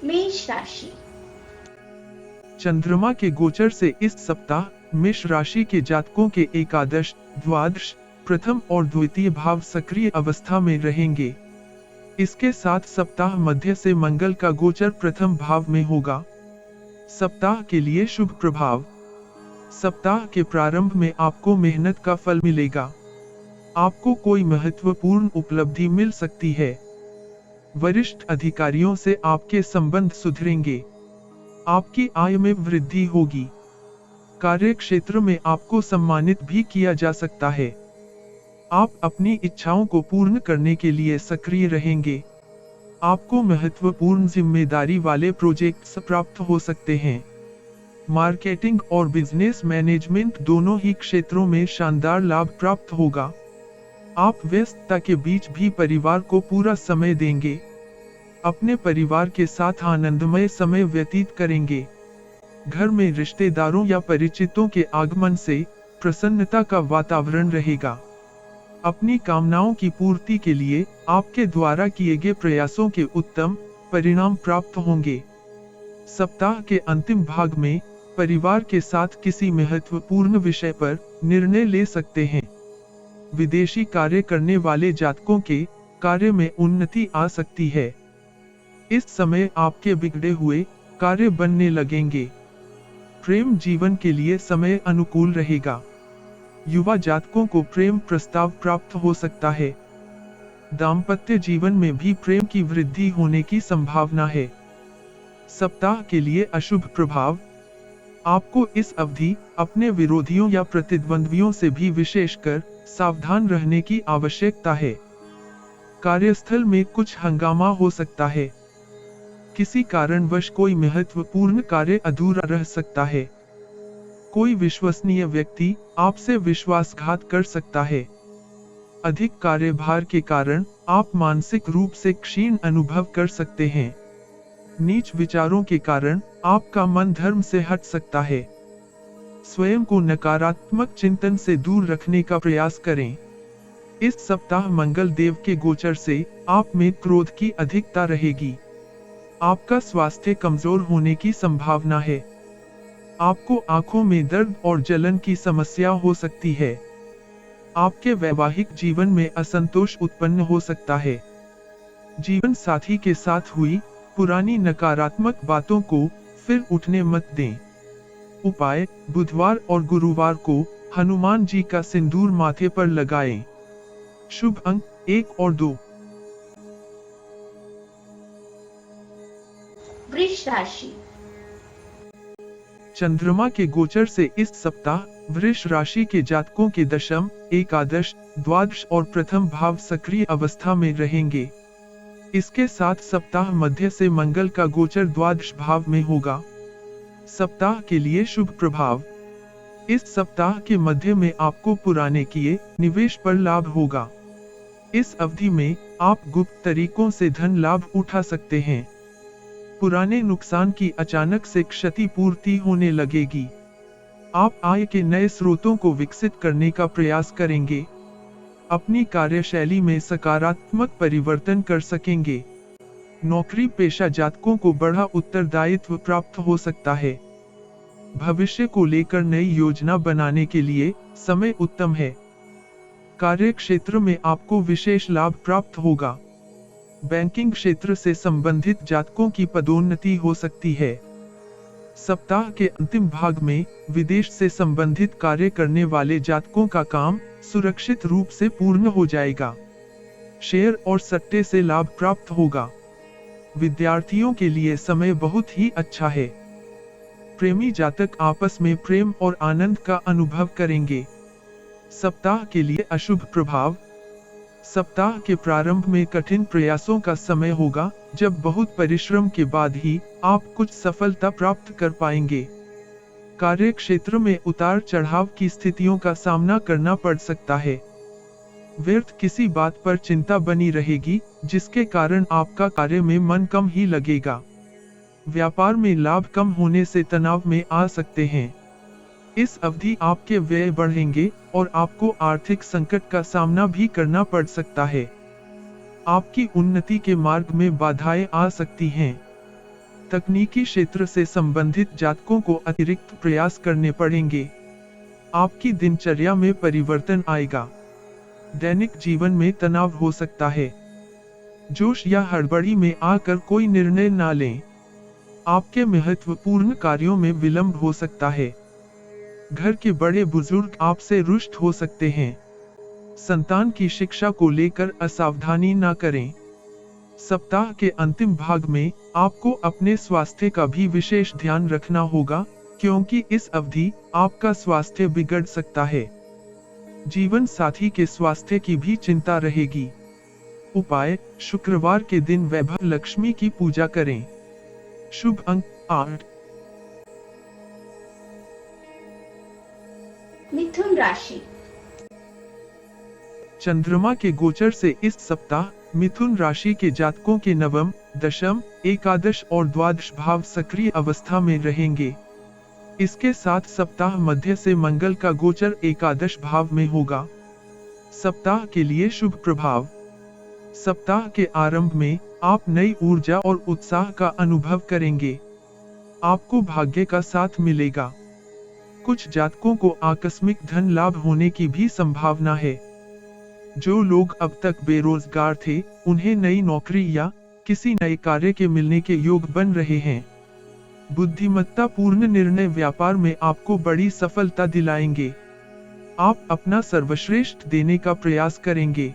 मेष राशि। चंद्रमा के गोचर से इस सप्ताह मेष राशि के जातकों के एकादश, द्वादश, प्रथम और द्वितीय भाव सक्रिय अवस्था में रहेंगे। इसके साथ सप्ताह मध्य से मंगल का गोचर प्रथम भाव में होगा। सप्ताह के लिए शुभ प्रभाव। सप्ताह के प्रारंभ में आपको मेहनत का फल मिलेगा। आपको कोई महत्वपूर्ण उपलब्धि मिल सकती है। वरिष्ठ अधिकारियों से आपके संबंध सुधरेंगे। आपकी आय में वृद्धि होगी। कार्य क्षेत्र में आपको सम्मानित भी किया जा सकता है। आप अपनी इच्छाओं को पूर्ण करने के लिए सक्रिय रहेंगे। आपको महत्वपूर्ण जिम्मेदारी वाले प्रोजेक्ट्स प्राप्त हो सकते हैं। मार्केटिंग और बिजनेस मैनेजमेंट दोनों ही क्षेत्रों में शानदार लाभ प्राप्त होगा। आप व्यस्तता के बीच भी परिवार को पूरा समय देंगे। अपने परिवार के साथ आनंदमय समय व्यतीत करेंगे। घर में रिश्तेदारों या परिचितों के आगमन से प्रसन्नता का वातावरण रहेगा। अपनी कामनाओं की पूर्ति के लिए आपके द्वारा किए गए प्रयासों के उत्तम परिणाम प्राप्त होंगे। सप्ताह के अंतिम भाग में परिवार के साथ किसी महत्वपूर्ण विषय पर निर्णय ले सकते हैं। विदेशी कार्य करने वाले जातकों के कार्य में उन्नति आ सकती है। इस समय आपके बिगड़े हुए कार्य बनने लगेंगे। प्रेम जीवन के लिए समय अनुकूल रहेगा। युवा जातकों को प्रेम प्रस्ताव प्राप्त हो सकता है। दाम्पत्य जीवन में भी प्रेम की वृद्धि होने की संभावना है। सप्ताह के लिए अशुभ प्रभाव। आपको इस अवधि अपने विरोधियों या प्रतिद्वंद्वियों से भी विशेषकर सावधान रहने की आवश्यकता है। कार्यस्थल में कुछ हंगामा हो सकता है। किसी कारणवश कोई महत्वपूर्ण कार्य अधूरा रह सकता है। कोई विश्वसनीय व्यक्ति आपसे विश्वासघात कर सकता है। अधिक कार्यभार के कारण आप मानसिक रूप से क्षीण अनुभव कर सकते हैं। नीच विचारों के कारण आपका मन धर्म से हट सकता है। स्वयं को नकारात्मक चिंतन से दूर रखने का प्रयास करें। इस सप्ताह मंगल देव के गोचर से आप में क्रोध की अधिकता रहेगी। आपका स्वास्थ्य कमजोर होने की संभावना है। आपको आंखों में दर्द और जलन की समस्या हो सकती है। आपके वैवाहिक जीवन में असंतोष उत्पन्न हो सकता है। जीवन साथी के साथ हुई पुरानी नकारात्मक बातों को फिर उठने मत दें। उपाय: बुधवार और गुरुवार को हनुमान जी का सिंदूर माथे पर लगाएं। शुभ अंक 1 और 2। वृष राशि। चंद्रमा के गोचर से इस सप्ताह वृष राशि के जातकों के दशम, एकादश, द्वादश और प्रथम भाव सक्रिय अवस्था में रहेंगे। इसके साथ सप्ताह मध्य से मंगल का गोचर द्वादश भाव में होगा। सप्ताह के लिए शुभ प्रभाव। इस सप्ताह के मध्य में आपको पुराने किए निवेश पर लाभ होगा। इस अवधि में आप गुप्त तरीकों से धन लाभ उठा सकते हैं। पुराने नुकसान की अचानक से क्षतिपूर्ति होने लगेगी। आप आय के नए स्रोतों को विकसित करने का प्रयास करेंगे। अपनी कार्यशैली में सकारात्मक परिवर्तन कर सकेंगे। नौकरी पेशा जातकों को बड़ा उत्तरदायित्व प्राप्त हो सकता है। भविष्य को लेकर नई योजना बनाने के लिए समय उत्तम है। कार्य क्षेत्र में आपको विशेष लाभ प्राप्त होगा। बैंकिंग क्षेत्र से संबंधित जातकों की पदोन्नति हो सकती है। सप्ताह के अंतिम भाग में विदेश से संबंधित कार्य करने वाले जातकों का काम सुरक्षित रूप से पूर्ण हो जाएगा। शेयर और सट्टे से लाभ प्राप्त होगा। विद्यार्थियों के लिए समय बहुत ही अच्छा है। प्रेमी जातक आपस में प्रेम और आनंद का अनुभव करेंगे। सप्ताह के लिए अशुभ प्रभाव। सप्ताह के प्रारंभ में कठिन प्रयासों का समय होगा, जब बहुत परिश्रम के बाद ही आप कुछ सफलता प्राप्त कर पाएंगे। कार्य क्षेत्र में उतार चढ़ाव की स्थितियों का सामना करना पड़ सकता है। व्यर्थ किसी बात पर चिंता बनी रहेगी, जिसके कारण आपका कार्य में मन कम ही लगेगा। व्यापार में लाभ कम होने से तनाव में आ सकते हैं। इस अवधि आपके व्यय बढ़ेंगे और आपको आर्थिक संकट का सामना भी करना पड़ सकता है। आपकी उन्नति के मार्ग में बाधाएं आ सकती हैं। तकनीकी क्षेत्र से संबंधित जातकों को अतिरिक्त प्रयास करने पड़ेंगे। आपकी दिनचर्या में परिवर्तन आएगा। दैनिक जीवन में तनाव हो सकता है। जोश या हड़बड़ी में आकर कोई निर्णय ना लें। आपके महत्वपूर्ण कार्यों में विलंब हो सकता है। घर के बड़े बुजुर्ग आपसे रुष्ट हो सकते हैं। संतान की शिक्षा को लेकर असावधानी ना करें। सप्ताह के अंतिम भाग में आपको अपने स्वास्थ्य का भी विशेष ध्यान रखना होगा, क्योंकि इस अवधि आपका स्वास्थ्य बिगड़ सकता है। जीवन साथी के स्वास्थ्य की भी चिंता रहेगी। उपाय: शुक्रवार के दिन वैभव लक्ष्मी की पूजा करें। शुभ अंक 8। मिथुन राशि। चंद्रमा के गोचर से इस सप्ताह मिथुन राशि के जातकों के नवम, दशम, एकादश और द्वादश भाव सक्रिय अवस्था में रहेंगे। इसके साथ सप्ताह मध्य से मंगल का गोचर एकादश भाव में होगा। सप्ताह के लिए शुभ प्रभाव: सप्ताह के आरंभ में आप नई ऊर्जा और उत्साह का अनुभव करेंगे। आपको भाग्य का साथ मिलेगा। कुछ जातकों को आकस्मिक धन लाभ होने की भी संभावना है। जो लोग अब तक बेरोजगार थे, उन्हें नई नौकरी या किसी नए कार्य के मिलने के योग बन रहे हैं। बुद्धिमत्ता पूर्ण निर्णय व्यापार में आपको बड़ी सफलता दिलाएंगे। आप अपना सर्वश्रेष्ठ देने का प्रयास करेंगे।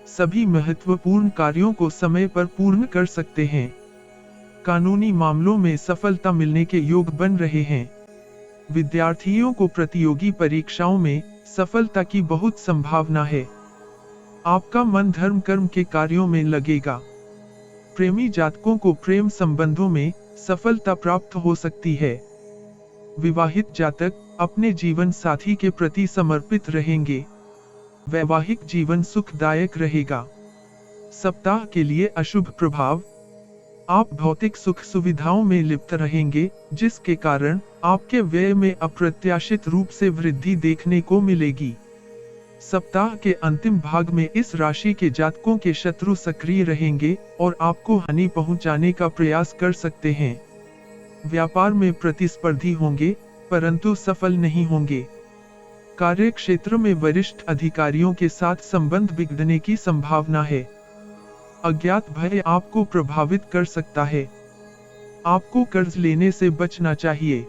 सभी महत्वपूर्ण कार्यों को समय पर पूर्ण कर सकते हैं। कानूनी मामलों में सफलता मिलने के योग बन रहे हैं। विद्यार्थियों को प्रतियोगी परीक्षाओं में सफलता की बहुत संभावना है। आपका मन धर्म कर्म के कार्यों में लगेगा। प्रेमी जातकों को प्रेम संबंधों में सफलता प्राप्त हो सकती है। विवाहित जातक अपने जीवन साथी के प्रति समर्पित रहेंगे। वैवाहिक जीवन सुखदायक रहेगा। सप्ताह के लिए अशुभ प्रभाव: आप भौतिक सुख सुविधाओं में लिप्त रहेंगे, जिसके कारण आपके व्यय में अप्रत्याशित रूप से वृद्धि देखने को मिलेगी। सप्ताह के अंतिम भाग में इस राशि के जातकों के शत्रु सक्रिय रहेंगे और आपको हानि पहुंचाने का प्रयास कर सकते हैं। व्यापार में प्रतिस्पर्धी होंगे, परंतु सफल नहीं होंगे। कार्य क्षेत्र में वरिष्ठ अधिकारियों के साथ संबंध बिगड़ने की संभावना है। अज्ञात भय आपको प्रभावित कर सकता है। आपको कर्ज लेने से बचना चाहिए।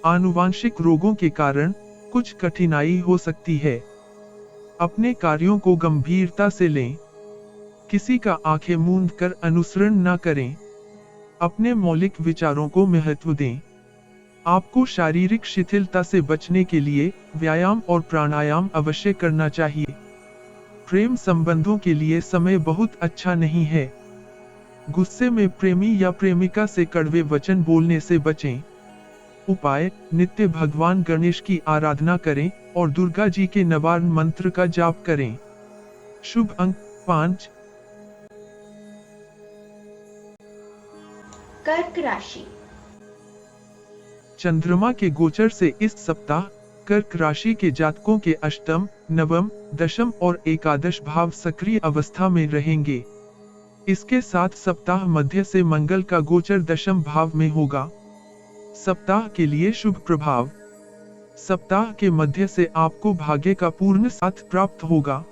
आनुवांशिक रोगों के कारण कुछ कठिनाई हो सकती है। अपने कार्यों को गंभीरता से लें। किसी का आंखें मूंद कर अनुसरण न करें। अपने मौलिक विचारों को महत्व दें। आपको शारीरिक शिथिलता से बचने के लिए व्यायाम और प्राणायाम अवश्य करना चाहिए। प्रेम संबंधों के लिए समय बहुत अच्छा नहीं है। गुस्से में प्रेमी या प्रेमिका से कड़वे वचन बोलने से बचें। उपाय: नित्य भगवान गणेश की आराधना करें और दुर्गा जी के निवारण मंत्र का जाप करें। शुभ अंक 5। कर्क राशि। चंद्रमा के गोचर से इस सप्ताह कर्क राशि के जातकों के अष्टम, नवम, दशम और एकादश भाव सक्रिय अवस्था में रहेंगे। इसके साथ सप्ताह मध्य से मंगल का गोचर दशम भाव में होगा। सप्ताह के लिए शुभ प्रभाव: सप्ताह के मध्य से आपको भाग्य का पूर्ण साथ प्राप्त होगा।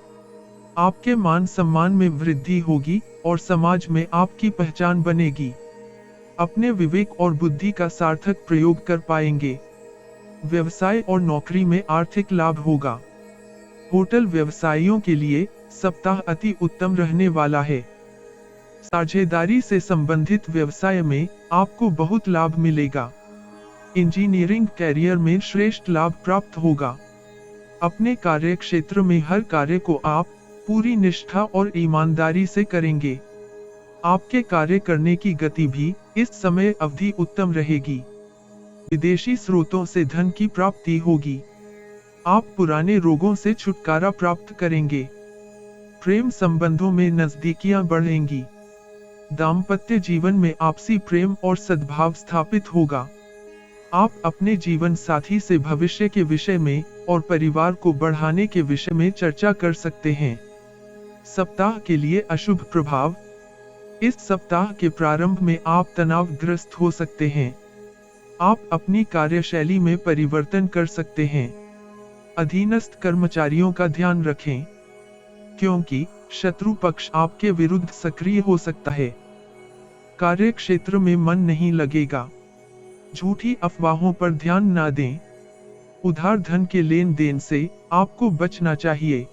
आपके मान सम्मान में वृद्धि होगी और समाज में आपकी पहचान बनेगी। अपने विवेक और बुद्धि का सार्थक प्रयोग कर पाएंगे। व्यवसाय और नौकरी में आर्थिक लाभ होगा। होटल व्यवसायियों के लिए सप्ताह अति उत्तम रहने वाला है। साझेदारी से संबंधित व्यवसाय में आपको बहुत लाभ मिलेगा। इंजीनियरिंग कैरियर में श्रेष्ठ लाभ प्राप्त होगा। अपने कार्य क्षेत्र में हर कार्य को आप पूरी निष्ठा और ईमानदारी से करेंगे। आपके कार्य करने की गति भी इस समय अवधि उत्तम रहेगी। विदेशी स्रोतों से धन की प्राप्ति होगी। आप पुराने रोगों से छुटकारा प्राप्त करेंगे। प्रेम संबंधों में नजदीकियां बढ़ेंगी। दाम्पत्य जीवन में आपसी प्रेम और सद्भाव स्थापित होगा। आप अपने जीवन साथी से भविष्य के विषय में और परिवार को बढ़ाने के विषय में चर्चा कर सकते हैं। सप्ताह के लिए अशुभ प्रभाव: इस सप्ताह के प्रारंभ में आप तनावग्रस्त हो सकते हैं। आप अपनी कार्यशैली में परिवर्तन कर सकते हैं। अधीनस्थ कर्मचारियों का ध्यान रखें, क्योंकि शत्रु पक्ष आपके विरुद्ध सक्रिय हो सकता है। कार्य क्षेत्र में मन नहीं लगेगा। झूठी अफवाहों पर ध्यान न दें। उधार धन के लेन देन से आपको बचना चाहिए।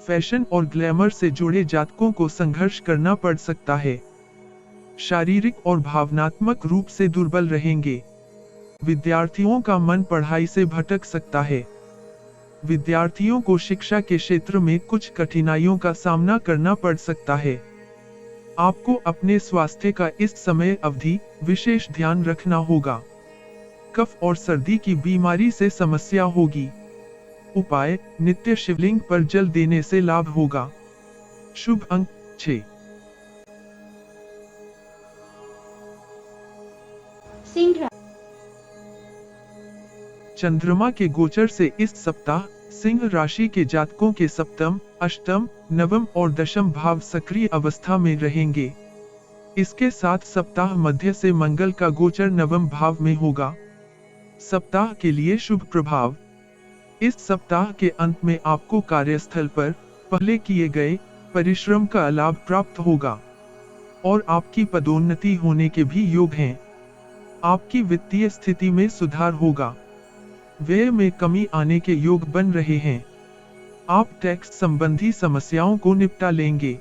फैशन और ग्लैमर से जुड़े जातकों को संघर्ष करना पड़ सकता है। शारीरिक और भावनात्मक रूप से दुर्बल रहेंगे। विद्यार्थियों का मन पढ़ाई से भटक सकता है। विद्यार्थियों को शिक्षा के क्षेत्र में कुछ कठिनाइयों का सामना करना पड़ सकता है। आपको अपने स्वास्थ्य का इस समय अवधि विशेष ध्यान रखना होगा। कफ और सर्दी की बीमारी से समस्या होगी। उपाय: नित्य शिवलिंग पर जल देने से लाभ होगा। शुभ अंक 6। सिंह राशि। चंद्रमा के गोचर से इस सप्ताह सिंह राशि के जातकों के सप्तम, अष्टम, नवम और दशम भाव सक्रिय अवस्था में रहेंगे। इसके साथ सप्ताह मध्य से मंगल का गोचर नवम भाव में होगा। सप्ताह के लिए शुभ प्रभाव: इस सप्ताह के अंत में आपको कार्यस्थल पर पहले किए गए परिश्रम का लाभ प्राप्त होगा और आपकी पदोन्नति होने के भी योग हैं। आपकी वित्तीय स्थिति में सुधार होगा। व्यय में कमी आने के योग बन रहे हैं। आप टैक्स संबंधी समस्याओं को निपटा लेंगे।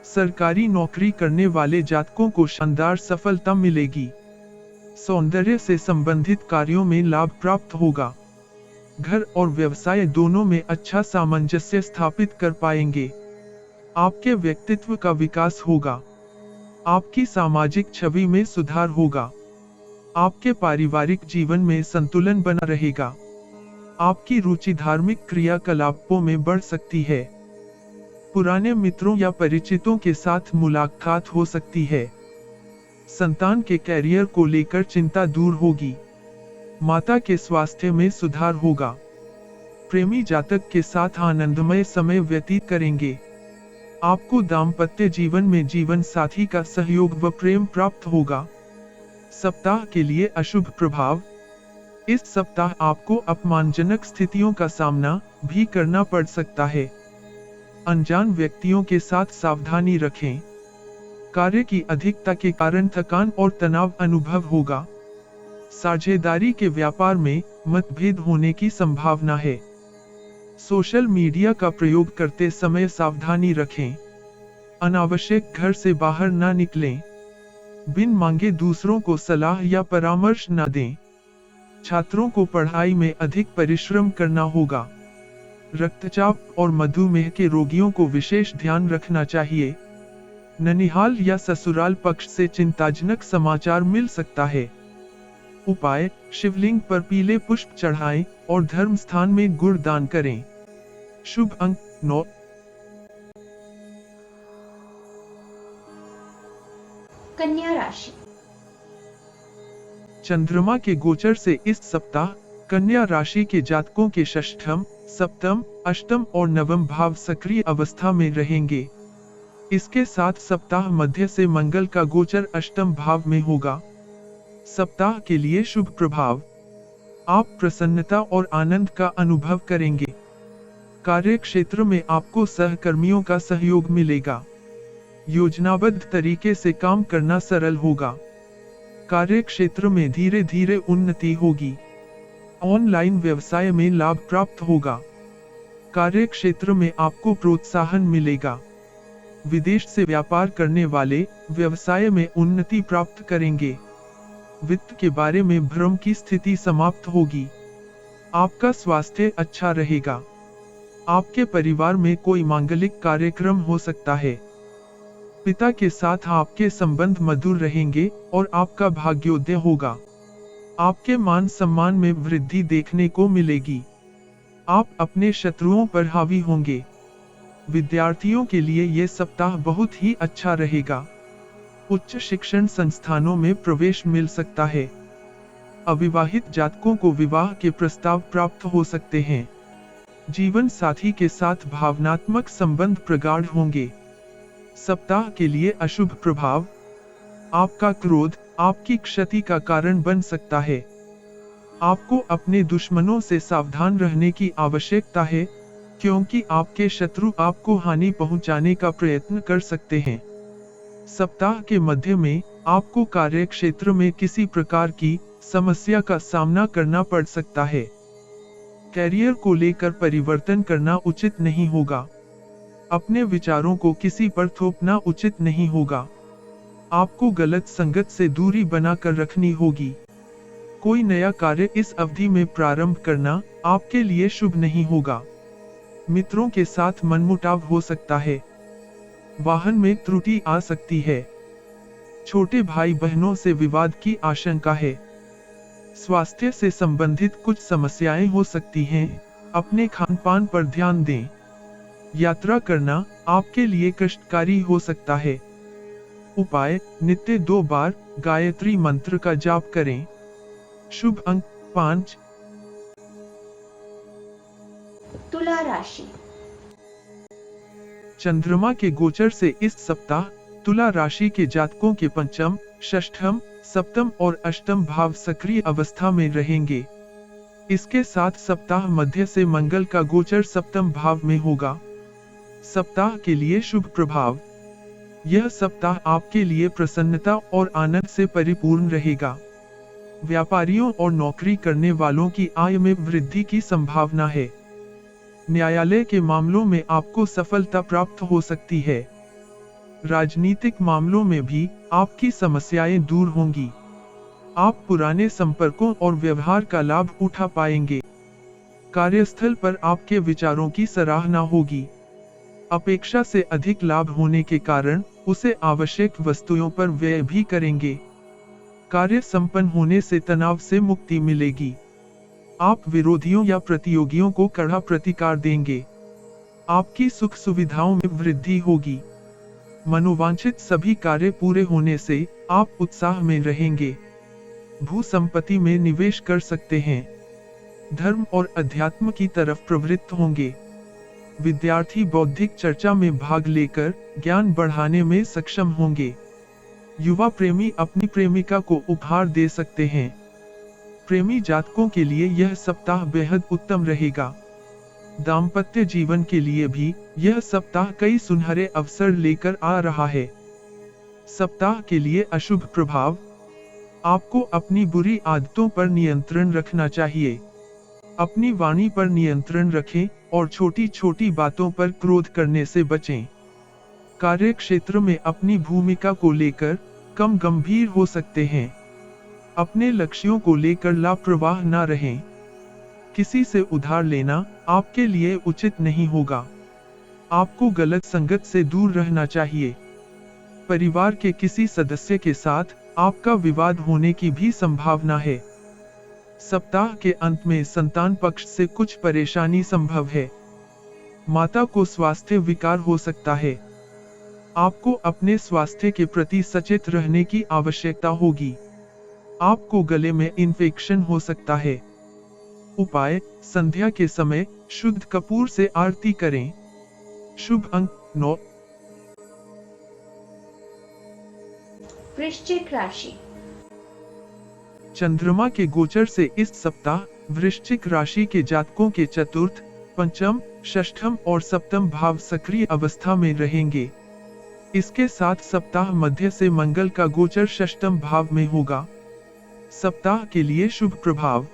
सरकारी नौकरी करने वाले जातकों को शानदार सफलता मिलेगी। सौंदर्य से संबंधित कार्यों में लाभ प्राप्त होगा। घर और व्यवसाय दोनों में अच्छा सामंजस्य स्थापित कर पाएंगे। आपके व्यक्तित्व का विकास होगा। आपकी सामाजिक छवि में सुधार होगा। आपके पारिवारिक जीवन में संतुलन बना रहेगा। आपकी रुचि धार्मिक क्रियाकलापों में बढ़ सकती है। पुराने मित्रों या परिचितों के साथ मुलाकात हो सकती है। संतान के कैरियर को लेकर चिंता दूर होगी। माता के स्वास्थ्य में सुधार होगा। प्रेमी जातक के साथ आनंदमय समय व्यतीत करेंगे। आपको दाम्पत्य जीवन में जीवन साथी का सहयोग व प्रेम प्राप्त होगा। सप्ताह के लिए अशुभ प्रभाव: इस सप्ताह आपको अपमानजनक स्थितियों का सामना भी करना पड़ सकता है। अनजान व्यक्तियों के साथ सावधानी रखें। कार्य की अधिकता के कारण थकान और तनाव अनुभव होगा। साझेदारी के व्यापार में मतभेद होने की संभावना है। सोशल मीडिया का प्रयोग करते समय सावधानी रखें। अनावश्यक घर से बाहर न निकलें। बिन मांगे दूसरों को सलाह या परामर्श न दें। छात्रों को पढ़ाई में अधिक परिश्रम करना होगा। रक्तचाप और मधुमेह के रोगियों को विशेष ध्यान रखना चाहिए। ननिहाल या ससुराल पक्ष से चिंताजनक समाचार मिल सकता है। उपाय: शिवलिंग पर पीले पुष्प चढ़ाएं और धर्म स्थान में गुड़ दान करें। शुभ अंक 9। कन्या राशि। चंद्रमा के गोचर से इस सप्ताह कन्या राशि के जातकों के षष्ठम, सप्तम, अष्टम और नवम भाव सक्रिय अवस्था में रहेंगे। इसके साथ सप्ताह मध्य से मंगल का गोचर अष्टम भाव में होगा। सप्ताह के लिए शुभ प्रभाव: आप प्रसन्नता और आनंद का अनुभव करेंगे। कार्य क्षेत्र में आपको सहकर्मियों का सहयोग मिलेगा। योजनाबद्ध तरीके से काम करना सरल होगा। कार्य क्षेत्र में धीरे धीरे उन्नति होगी। ऑनलाइन व्यवसाय में लाभ प्राप्त होगा। कार्य क्षेत्र में आपको प्रोत्साहन मिलेगा। विदेश से व्यापार करने वाले व्यवसाय में उन्नति प्राप्त करेंगे। वित्त के बारे में भ्रम की स्थिति समाप्त होगी। आपका स्वास्थ्य अच्छा रहेगा। आपके परिवार में कोई मांगलिक कार्यक्रम हो सकता है। पिता के साथ आपके संबंध मधुर रहेंगे और आपका भाग्योदय होगा। आपके मान सम्मान में वृद्धि देखने को मिलेगी। आप अपने शत्रुओं पर हावी होंगे। विद्यार्थियों के लिए यह सप्ताह बहुत ही अच्छा रहेगा। उच्च शिक्षण संस्थानों में प्रवेश मिल सकता है। अविवाहित जातकों को विवाह के प्रस्ताव प्राप्त हो सकते हैं। जीवन साथी के साथ भावनात्मक संबंध प्रगाढ़ होंगे। सप्ताह के लिए अशुभ प्रभाव। आपका क्रोध आपकी क्षति का कारण बन सकता है। आपको अपने दुश्मनों से सावधान रहने की आवश्यकता है, क्योंकि आपके शत्रु आपको हानि पहुंचाने का प्रयत्न कर सकते हैं। सप्ताह के मध्य में आपको कार्य क्षेत्र में किसी प्रकार की समस्या का सामना करना पड़ सकता है। कैरियर को लेकर परिवर्तन करना उचित नहीं होगा। अपने विचारों को किसी पर थोपना उचित नहीं होगा। आपको गलत संगत से दूरी बनाकर रखनी होगी। कोई नया कार्य इस अवधि में प्रारंभ करना आपके लिए शुभ नहीं होगा। मित्रों के साथ मनमुटाव हो सकता है। वाहन में त्रुटि आ सकती है। छोटे भाई बहनों से विवाद की आशंका है। स्वास्थ्य से संबंधित कुछ समस्याएं हो सकती हैं। अपने खानपान पर ध्यान दें। यात्रा करना आपके लिए कष्टकारी हो सकता है। उपाय, नित्य 2 बार गायत्री मंत्र का जाप करें। शुभ अंक 5। तुला राशि। चंद्रमा के गोचर से इस सप्ताह तुला राशि के जातकों के पंचम, षष्ठम, सप्तम और अष्टम भाव सक्रिय अवस्था में रहेंगे। इसके साथ सप्ताह मध्य से मंगल का गोचर सप्तम भाव में होगा। सप्ताह के लिए शुभ प्रभाव। यह सप्ताह आपके लिए प्रसन्नता और आनंद से परिपूर्ण रहेगा। व्यापारियों और नौकरी करने वालों की आय में वृद्धि की संभावना है। न्यायालय के मामलों में आपको सफलता प्राप्त हो सकती है। राजनीतिक मामलों में भी आपकी समस्याएं दूर होंगी। आप पुराने संपर्कों और व्यवहार का लाभ उठा पाएंगे। कार्यस्थल पर आपके विचारों की सराहना होगी। अपेक्षा से अधिक लाभ होने के कारण उसे आवश्यक वस्तुओं पर व्यय भी करेंगे। कार्य संपन्न होने से तनाव से मुक्ति मिलेगी। आप विरोधियों या प्रतियोगियों को कड़ा प्रतिकार देंगे। आपकी सुख सुविधाओं में वृद्धि होगी। मनोवांछित सभी कार्य पूरे होने से आप उत्साह में रहेंगे। भू संपत्ति में निवेश कर सकते हैं। धर्म और अध्यात्म की तरफ प्रवृत्त होंगे। विद्यार्थी बौद्धिक चर्चा में भाग लेकर ज्ञान बढ़ाने में सक्षम होंगे। युवा प्रेमी अपनी प्रेमिका को उपहार दे सकते हैं। प्रेमी जातकों के लिए यह सप्ताह बेहद उत्तम रहेगा। दाम्पत्य जीवन के लिए भी यह सप्ताह कई सुनहरे अवसर लेकर आ रहा है। सप्ताह के लिए अशुभ प्रभाव। आपको अपनी बुरी आदतों पर नियंत्रण रखना चाहिए। अपनी वाणी पर नियंत्रण रखें और छोटी छोटी बातों पर क्रोध करने से बचें। कार्य क्षेत्र में अपनी भूमिका को लेकर कम गंभीर हो सकते हैं। अपने लक्ष्यों को लेकर लापरवाह न रहें। किसी से उधार लेना आपके लिए उचित नहीं होगा। आपको गलत संगत से दूर रहना चाहिए। परिवार के किसी सदस्य के साथ आपका विवाद होने की भी संभावना है। सप्ताह के अंत में संतान पक्ष से कुछ परेशानी संभव है। माता को स्वास्थ्य विकार हो सकता है। आपको अपने स्वास्थ्य के प्रति सचेत रहने की आवश्यकता होगी। आपको गले में इन्फेक्शन हो सकता है। उपाय, संध्या के समय शुद्ध कपूर से आरती करें। शुभ अंक 9। वृश्चिक राशि। चंद्रमा के गोचर से इस सप्ताह वृश्चिक राशि के जातकों के चतुर्थ, पंचम, षष्ठम और सप्तम भाव सक्रिय अवस्था में रहेंगे। इसके साथ सप्ताह मध्य से मंगल का गोचर षष्ठम भाव में होगा। सप्ताह के लिए शुभ प्रभाव।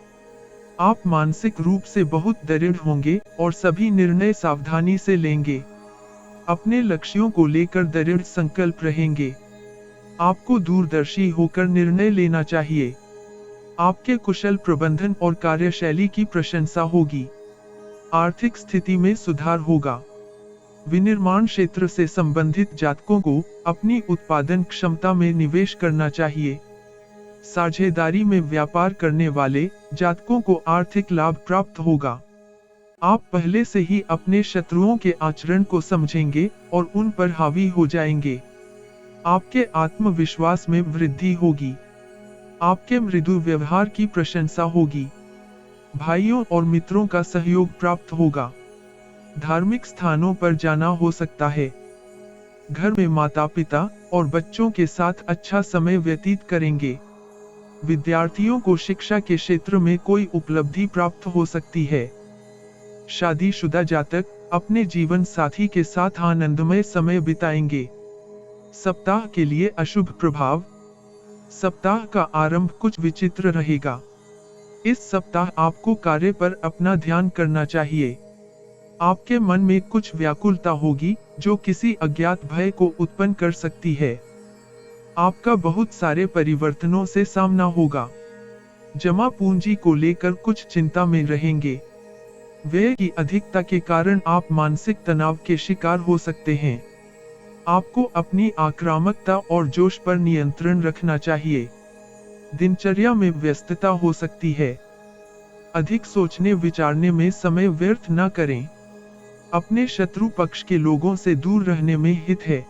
आप मानसिक रूप से बहुत दृढ़ होंगे और सभी निर्णय सावधानी से लेंगे। अपने लक्ष्यों को लेकर दृढ़ संकल्प रहेंगे। आपको दूरदर्शी होकर निर्णय लेना चाहिए। आपके कुशल प्रबंधन और कार्यशैली की प्रशंसा होगी। आर्थिक स्थिति में सुधार होगा। विनिर्माण क्षेत्र से संबंधित जातकों को अपनी उत्पादन क्षमता में निवेश करना चाहिए। साझेदारी में व्यापार करने वाले जातकों को आर्थिक लाभ प्राप्त होगा। आप पहले से ही अपने शत्रुओं के आचरण को समझेंगे और उन पर हावी हो जाएंगे। आपके आत्मविश्वास में वृद्धि होगी। आपके मृदु व्यवहार की प्रशंसा होगी। भाइयों और मित्रों का सहयोग प्राप्त होगा। धार्मिक स्थानों पर जाना हो सकता है। घर में माता पिता और बच्चों के साथ अच्छा समय व्यतीत करेंगे। विद्यार्थियों को शिक्षा के क्षेत्र में कोई उपलब्धि प्राप्त हो सकती है। शादीशुदा जातक अपने जीवन साथी के साथ आनंदमय समय बिताएंगे। सप्ताह के लिए अशुभ प्रभाव। सप्ताह का आरंभ कुछ विचित्र रहेगा। इस सप्ताह आपको कार्य पर अपना ध्यान करना चाहिए। आपके मन में कुछ व्याकुलता होगी जो किसी अज्ञात भय को उत्पन्न कर सकती है। आपका बहुत सारे परिवर्तनों से सामना होगा। जमा पूंजी को लेकर कुछ चिंता में रहेंगे। व्यय की अधिकता के कारण आप मानसिक तनाव के शिकार हो सकते हैं। आपको अपनी आक्रामकता और जोश पर नियंत्रण रखना चाहिए। दिनचर्या में व्यस्तता हो सकती है। अधिक सोचने विचारने में समय व्यर्थ न करें। अपने शत्रु पक्ष के लोगों से दूर रहने में हित है।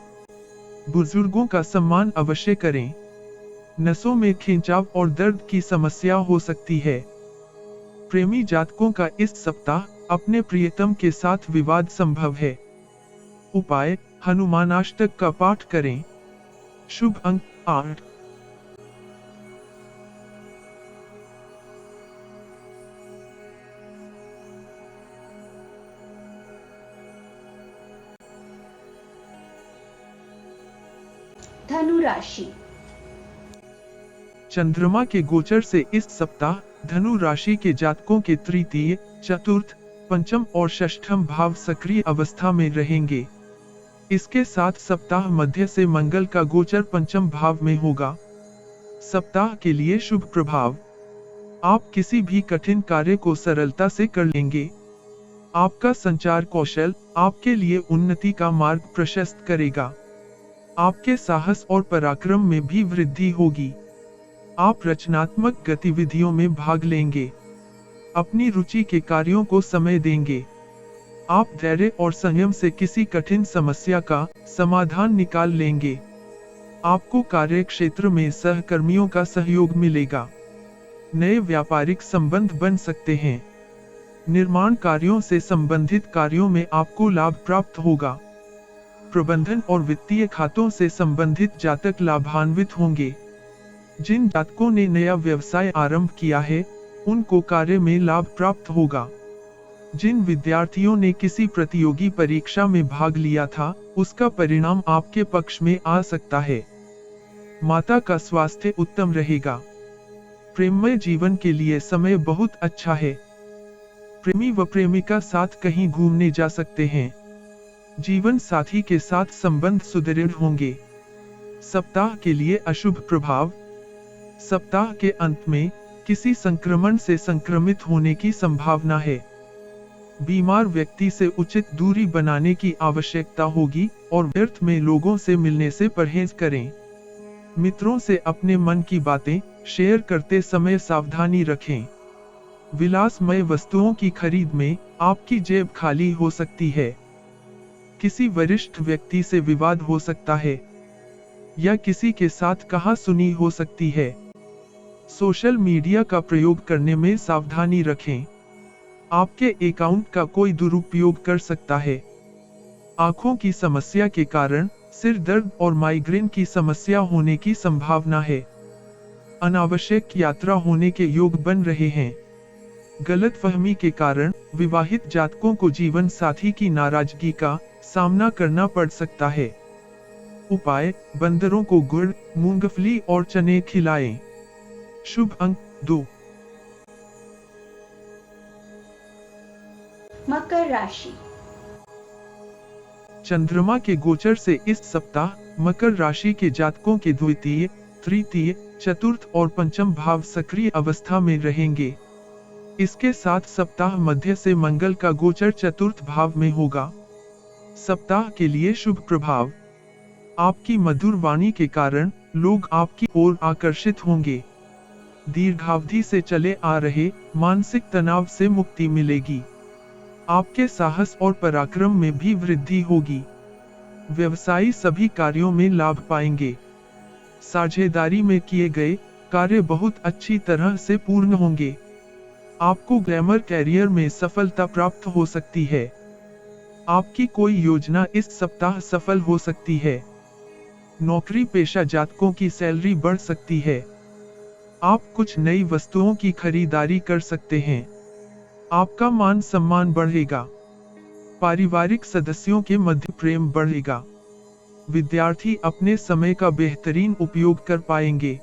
बुजुर्गों का सम्मान अवश्य करें। नसों में खिंचाव और दर्द की समस्या हो सकती है। प्रेमी जातकों का इस सप्ताह अपने प्रियतम के साथ विवाद संभव है। उपाय: हनुमानाष्टक का पाठ करें। शुभ अंक 8। धनु राशि। चंद्रमा के गोचर से इस सप्ताह धनु राशि के जातकों के तृतीय, चतुर्थ, पंचम और षष्ठम भाव सक्रिय अवस्था में रहेंगे। इसके साथ सप्ताह मध्य से मंगल का गोचर पंचम भाव में होगा। सप्ताह के लिए शुभ प्रभाव। आप किसी भी कठिन कार्य को सरलता से कर लेंगे। आपका संचार कौशल आपके लिए उन्नति का मार्ग प्रशस्त करेगा। आपके साहस और पराक्रम में भी वृद्धि होगी। आप रचनात्मक गतिविधियों में भाग लेंगे। अपनी रुचि के कार्यों को समय देंगे। आप धैर्य और संयम से किसी कठिन समस्या का समाधान निकाल लेंगे। आपको कार्य क्षेत्र में सहकर्मियों का सहयोग मिलेगा। नए व्यापारिक संबंध बन सकते हैं। निर्माण कार्यों से संबंधित कार्यों में आपको लाभ प्राप्त होगा। प्रबंधन और वित्तीय खातों से संबंधित जातक लाभान्वित होंगे। जिन जातकों ने नया व्यवसाय आरंभ किया है, उनको कार्य में लाभ प्राप्त होगा। जिन विद्यार्थियों ने किसी प्रतियोगी परीक्षा में भाग लिया था, उसका परिणाम आपके पक्ष में आ सकता है। माता का स्वास्थ्य उत्तम रहेगा। प्रेममय जीवन के लिए समय बहुत अच्छा है। प्रेमी व प्रेमिका साथ कहीं घूमने जा सकते हैं। जीवन साथी के साथ संबंध सुदृढ़ होंगे। सप्ताह के लिए अशुभ प्रभाव। सप्ताह के अंत में किसी संक्रमण से संक्रमित होने की संभावना है। बीमार व्यक्ति से उचित दूरी बनाने की आवश्यकता होगी और व्यर्थ में लोगों से मिलने से परहेज करें। मित्रों से अपने मन की बातें शेयर करते समय सावधानी रखें। विलासमय वस्तुओं की खरीद में आपकी जेब खाली हो सकती है। किसी वरिष्ठ व्यक्ति से विवाद हो सकता है या किसी के साथ कहासुनी हो सकती है। सोशल मीडिया का प्रयोग करने में सावधानी रखें। आपके अकाउंट का कोई दुरुपयोग कर सकता है। आंखों की समस्या के कारण सिर दर्द और माइग्रेन की समस्या होने की संभावना है। अनावश्यक यात्रा होने के योग बन रहे हैं। गलतफहमी के कारण विवाहित जातकों को जीवन साथी की नाराजगी का सामना करना पड़ सकता है। उपाय: बंदरों को गुड़, मूंगफली और चने खिलाएं। शुभ अंक 2। मकर राशि। चंद्रमा के गोचर से इस सप्ताह मकर राशि के जातकों के द्वितीय, तृतीय, चतुर्थ और पंचम भाव सक्रिय अवस्था में रहेंगे। इसके साथ सप्ताह मध्य से मंगल का गोचर चतुर्थ भाव में होगा। सप्ताह के लिए शुभ प्रभाव। आपकी मधुर वाणी के कारण लोग आपकी ओर आकर्षित होंगे। दीर्घावधि से चले आ रहे मानसिक तनाव से मुक्ति मिलेगी। आपके साहस और पराक्रम में भी वृद्धि होगी। व्यवसायी सभी कार्यों में लाभ पाएंगे। साझेदारी में किए गए कार्य बहुत अच्छी तरह से पूर्ण होंगे। आपको ग्लैमर कैरियर में सफलता प्राप्त हो सकती है। आपकी कोई योजना इस सप्ताह सफल हो सकती है। नौकरी पेशा जातकों की सैलरी बढ़ सकती है। आप कुछ नई वस्तुओं की खरीदारी कर सकते हैं। आपका मान सम्मान बढ़ेगा। पारिवारिक सदस्यों के मध्य प्रेम बढ़ेगा। विद्यार्थी अपने समय का बेहतरीन उपयोग कर पाएंगे।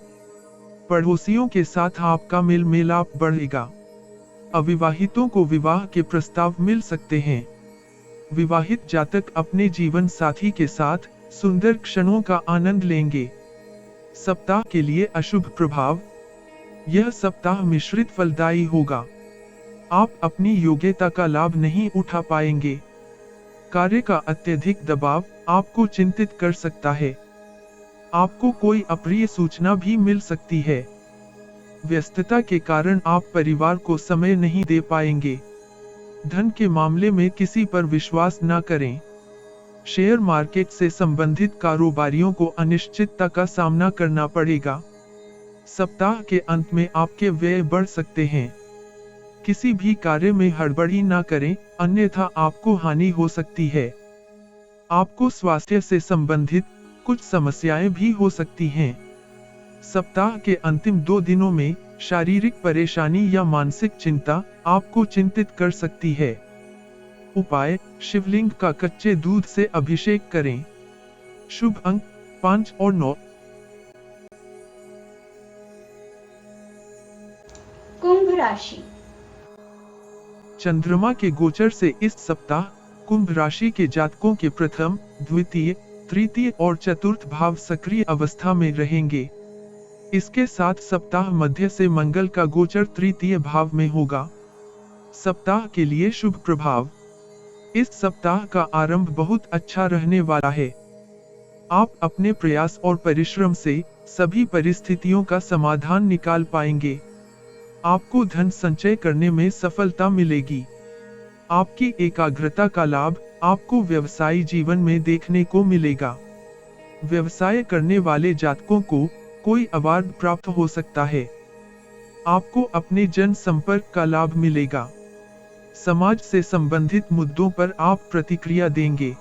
पड़ोसियों के साथ आपका मेल मिलाप बढ़ेगा। अविवाहितों को विवाह के प्रस्ताव मिल सकते हैं। विवाहित जातक अपने जीवन साथी के साथ सुंदर क्षणों का आनंद लेंगे। सप्ताह के लिए अशुभ प्रभाव। यह सप्ताह मिश्रित फलदायी होगा। आप अपनी योग्यता का लाभ नहीं उठा पाएंगे। कार्य का अत्यधिक दबाव आपको चिंतित कर सकता है। आपको कोई अप्रिय सूचना भी मिल सकती है। व्यस्तता के कारण आप परिवार को समय नहीं दे पाएंगे। धन के मामले में किसी पर विश्वास न करें। शेयर मार्केट से संबंधित कारोबारियों को अनिश्चितता का सामना करना पड़ेगा। सप्ताह के अंत में आपके व्यय बढ़ सकते हैं। किसी भी कार्य में हड़बड़ी न करें, अन्यथा आपको हानि हो सकती है। आपको स्वास्थ्य से संबंधित कुछ समस्याएं भी हो सकती हैं। सप्ताह के अंतिम 2 दिनों में शारीरिक परेशानी या मानसिक चिंता आपको चिंतित कर सकती है। उपाय: शिवलिंग का कच्चे दूध से अभिषेक करें। शुभ अंक 5 और 9। कुंभ राशि। चंद्रमा के गोचर से इस सप्ताह कुंभ राशि के जातकों के प्रथम, द्वितीय, तृतीय और चतुर्थ भाव सक्रिय अवस्था में रहेंगे। इसके साथ सप्ताह मध्य से मंगल का गोचर तृतीय भाव में होगा। सप्ताह के लिए शुभ प्रभाव। इस सप्ताह का आरंभ बहुत अच्छा रहने वाला है। आप अपने प्रयास और परिश्रम से सभी परिस्थितियों का समाधान निकाल पाएंगे। आपको धन संचय करने में सफलता मिलेगी। आपकी एकाग्रता का लाभ आपको व्यवसायी जीवन में देखने को मिलेगा। व्यवसाय करने वाले जातकों को कोई अवार्ड प्राप्त हो सकता है। आपको अपने जन संपर्क का लाभ मिलेगा। समाज से संबंधित मुद्दों पर आप प्रतिक्रिया देंगे।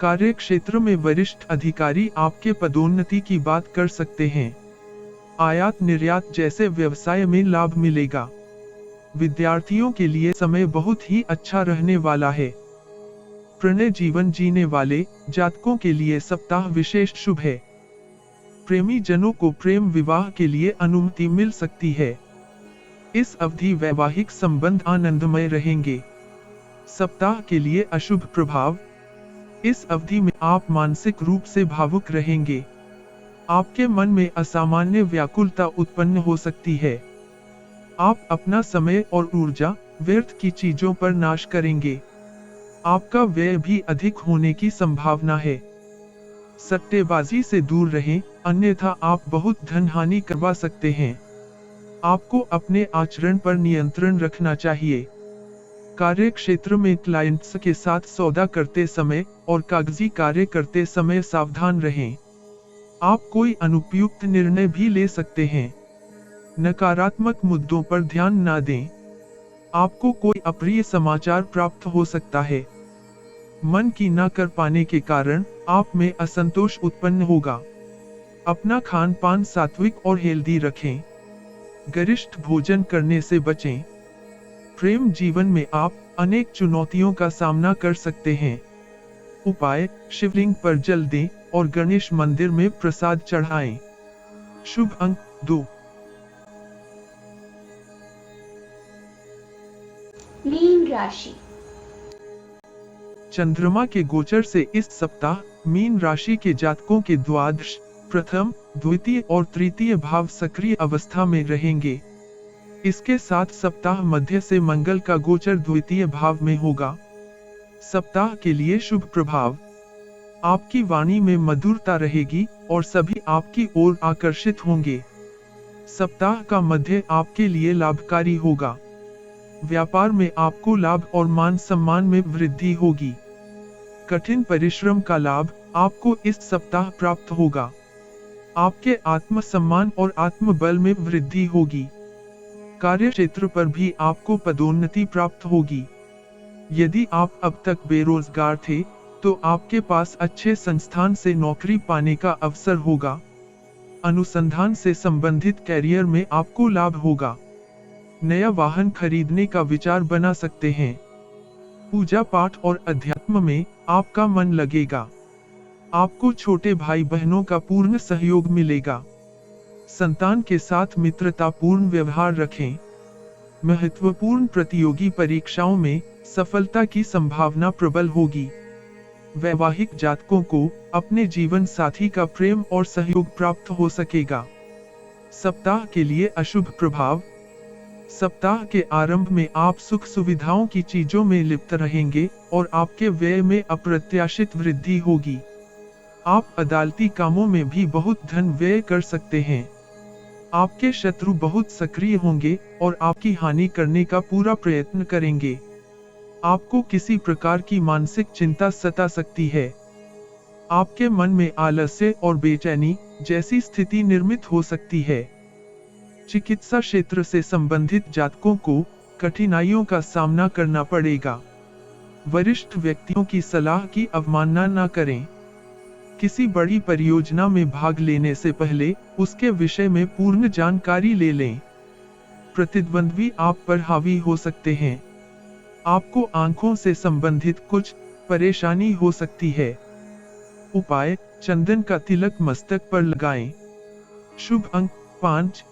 कार्य क्षेत्र में वरिष्ठ अधिकारी आपके पदोन्नति की बात कर सकते हैं। आयात निर्यात जैसे व्यवसाय में लाभ मिलेगा। विद्यार्थियों के लिए समय बहुत ही अच्छा रहने वाला है। प्रणय जीवन जीने वाले जातकों के लिए सप्ताह विशेष शुभ है। प्रेमी जनों को प्रेम विवाह के लिए अनुमति मिल सकती है। इस अवधि वैवाहिक संबंध आनंदमय रहेंगे। सप्ताह के लिए अशुभ प्रभाव। इस अवधि में आप मानसिक रूप से भावुक रहेंगे। आपके मन में असामान्य व्याकुलता उत्पन्न हो सकती है। आप अपना समय और ऊर्जा व्यर्थ की चीजों पर नाश करेंगे। आपका व्यय भी अधिक होने की संभावना है। सट्टेबाजी से दूर रहें, अन्यथा आप बहुत धन हानि करवा सकते हैं। आपको अपने आचरण पर नियंत्रण रखना चाहिए। कार्य क्षेत्र में क्लाइंट्स के साथ सौदा करते समय और कागजी कार्य करते समय सावधान रहें। आप कोई अनुपयुक्त निर्णय भी ले सकते हैं। नकारात्मक मुद्दों पर ध्यान न दें। आपको कोई अप्रिय समाचार प्राप्त हो सकता है। मन की न कर पाने के कारण आप में असंतोष उत्पन्न होगा। अपना खान पान सात्विक और हेल्दी रखें। गरिष्ठ भोजन करने से बचें। प्रेम जीवन में आप अनेक चुनौतियों का सामना कर सकते हैं। उपाय: शिवलिंग पर जल दें और गणेश मंदिर में प्रसाद चढ़ाएं। शुभ अंक 2। मीन राशि। चंद्रमा के गोचर से इस सप्ताह मीन राशि के जातकों के द्वादश, प्रथम, द्वितीय और तृतीय भाव सक्रिय अवस्था में रहेंगे। इसके साथ सप्ताह मध्य से मंगल का गोचर द्वितीय भाव में होगा। सप्ताह के लिए शुभ प्रभाव। आपकी वाणी में मधुरता रहेगी और सभी आपकी ओर आकर्षित होंगे। सप्ताह का मध्य आपके लिए लाभकारी होगा। व्यापार में आपको लाभ और मान सम्मान में वृद्धि होगी। कठिन परिश्रम का लाभ आपको इस सप्ताह प्राप्त होगा। आपके आत्मसम्मान और आत्मबल में वृद्धि होगी। कार्य क्षेत्र पर भी आपको पदोन्नति प्राप्त होगी। यदि आप अब तक बेरोजगार थे, तो आपके पास अच्छे संस्थान से नौकरी पाने का अवसर होगा। अनुसंधान से संबंधित कैरियर में आपको लाभ होगा। नया वाहन खरीदने का विचार बना सकते हैं। पूजा पाठ और अध्यात्म में आपका मन लगेगा। आपको छोटे भाई बहनों का पूर्ण सहयोग मिलेगा। संतान के साथ मित्रतापूर्ण व्यवहार रखें। महत्वपूर्ण प्रतियोगी परीक्षाओं में सफलता की संभावना प्रबल होगी। वैवाहिक जातकों को अपने जीवन साथी का प्रेम और सहयोग प्राप्त हो सकेगा। सप्ताह के लिए अशुभ प्रभाव। सप्ताह के आरंभ में आप सुख सुविधाओं की चीजों में लिप्त रहेंगे और आपके व्यय में अप्रत्याशित वृद्धि होगी। आप अदालती कामों में भी बहुत धन व्यय कर सकते हैं। आपके शत्रु बहुत सक्रिय होंगे और आपकी हानि करने का पूरा प्रयत्न करेंगे। आपको किसी प्रकार की मानसिक चिंता सता सकती है। आपके मन में आलस्य और बेचैनी जैसी स्थिति निर्मित हो सकती है। चिकित्सा क्षेत्र से संबंधित जातकों को कठिनाइयों का सामना करना पड़ेगा। वरिष्ठ व्यक्तियों की सलाह की अवमानना न करें। किसी बड़ी परियोजना में भाग लेने से पहले उसके विषय में पूर्ण जानकारी ले लें। प्रतिद्वंद्वी आप पर हावी हो सकते हैं। आपको आंखों से संबंधित कुछ परेशानी हो सकती है। उपाय: चंदन का तिलक मस्तक पर लगाएं। शुभ अंक 5,